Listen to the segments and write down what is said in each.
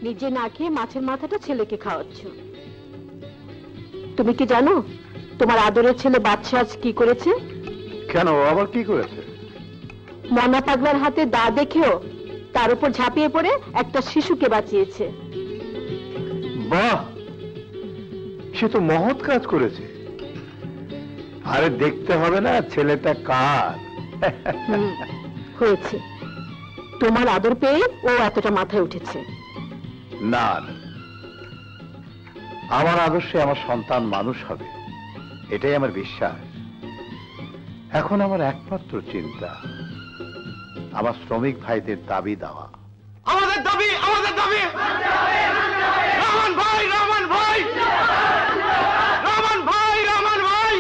নিজে না খেয়ে মাছের মাথাটা ছেলেকে খাওয়াচ্ছ। তুমি কি জানো তোমার আদরের ছেলে বাদশা আজ কি করেছে? কেন, আবার কি করেছে? মনা পাগলার হাতে দা দেখেও তার উপর ঝাঁপিয়ে পড়ে একটা শিশুকে বাঁচিয়েছে। বাহ, সে তো মহৎ কাজ করেছে। আরে দেখতে হবে না ছেলেটা কার? হয়েছে, তোমার আদর পেয়ে ও এতটা মাথায় উঠেছে। না, আমার আদর্শে আমার সন্তান মানুষ হবে, এটাই আমার বিশ্বাস। এখন আমার একমাত্র চিন্তা আমার শ্রমিক ভাইদের দাবি দেওয়া। আমাদের দাবি, আমাদের দাবি, রহমান ভাই, রহমান ভাই, রহমান ভাই, রহমান ভাই,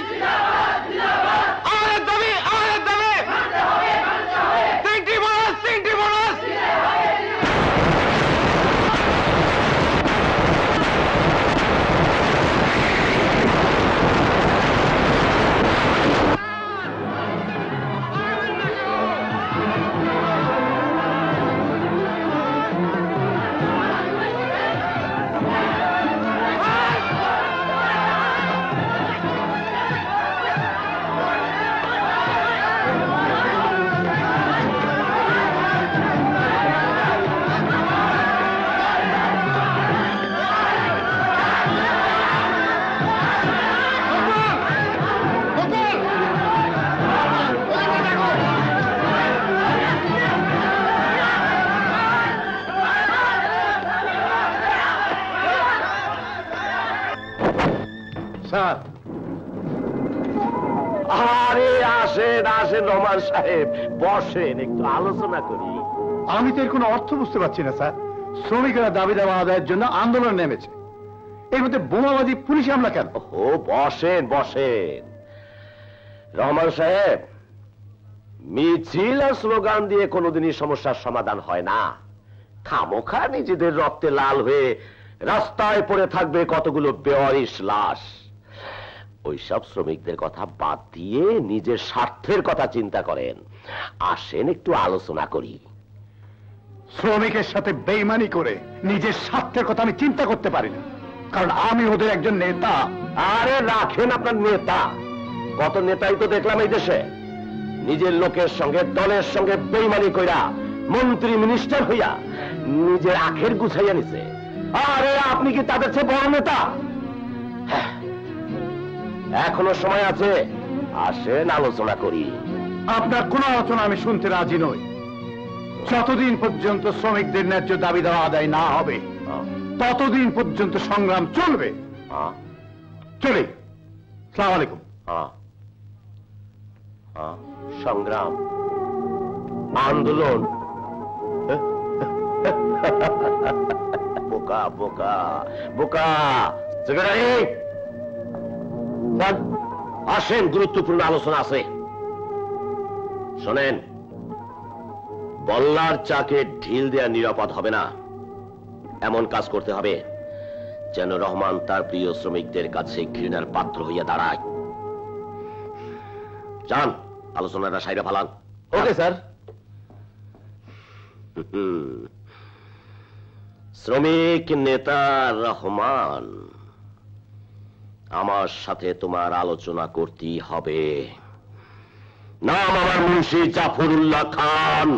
আমাদের দাবি, আমাদের দাবি, তিনটি বোনাস, তিনটি বোনাস। স্যার, আরে আসেন আসেন রহমান সাহেব, বসেন, একটু আলোচনা করি। আমি তো এর কোনো অর্থ বুঝতে পারছি না স্যার। শ্রমিকেরা দাবি দেওয়া আদায়ের জন্য আন্দোলন নেমেছে, এর মধ্যে বোমাবাজি পুলিশ হামলা কেন? ও বসেন বসেন রহমান সাহেব, মিছিল আর স্লোগান দিয়ে কোনোদিনই সমস্যার সমাধান হয় না। খামোখা নিজেদের রক্তে লাল হয়ে রাস্তায় পড়ে থাকবে কতগুলো বেওয়ারিশ লাশ। ওইসব শ্রমিকদের কথা বাদ দিয়ে নিজের স্বার্থের কথা চিন্তা করেন। আসেন একটু আলোচনা করি। শ্রমিকের সাথে বেইমানি করে নিজের স্বার্থের কথা আমি চিন্তা করতে পারি না, কারণ আমি ওদের একজন নেতা। আরে রাখেন আপনার নেতা, কত নেতাই তো দেখলাম এই দেশে নিজের লোকের সঙ্গে দলের সঙ্গে বেইমানি কইরা মন্ত্রী মিনিস্টার হইয়া নিজের আখের গুছাইয়া নিছে। আরে আপনি কি তাদের চেয়ে বড় নেতা? এখনো সময় আছে, আসেন আলোচনা করি। আপনার কোন আলোচনা আমি শুনতে রাজি নই। যতদিন পর্যন্ত শ্রমিকদের ন্যায্য দাবি দেওয়া আদায় না হবে ততদিন পর্যন্ত সংগ্রাম চলবে। চলে, আসসালামু আলাইকুম। সংগ্রাম, আন্দোলন, বোকা বোকা বোকা। সেক্রেটারি আসেন, গুরুত্বপূর্ণ আলোচনা আছে। শোনেন, বল্লার চাকে ঢিল দেয়া নিরাপদ হবে না। এমন কাজ করতে হবে যেন রহমান তার প্রিয় শ্রমিকদের কাছে ঘৃণার পাত্র হইয়া দাঁড়ায়। যান, আলোচনাটা সাইরা ফালান। Okay sir. শ্রমিক নেতা রহমান, আমার সাথে তোমার আলোচনা করতেই হবে। নাম আমার মুন্সি জাফরুল্লাহ খান।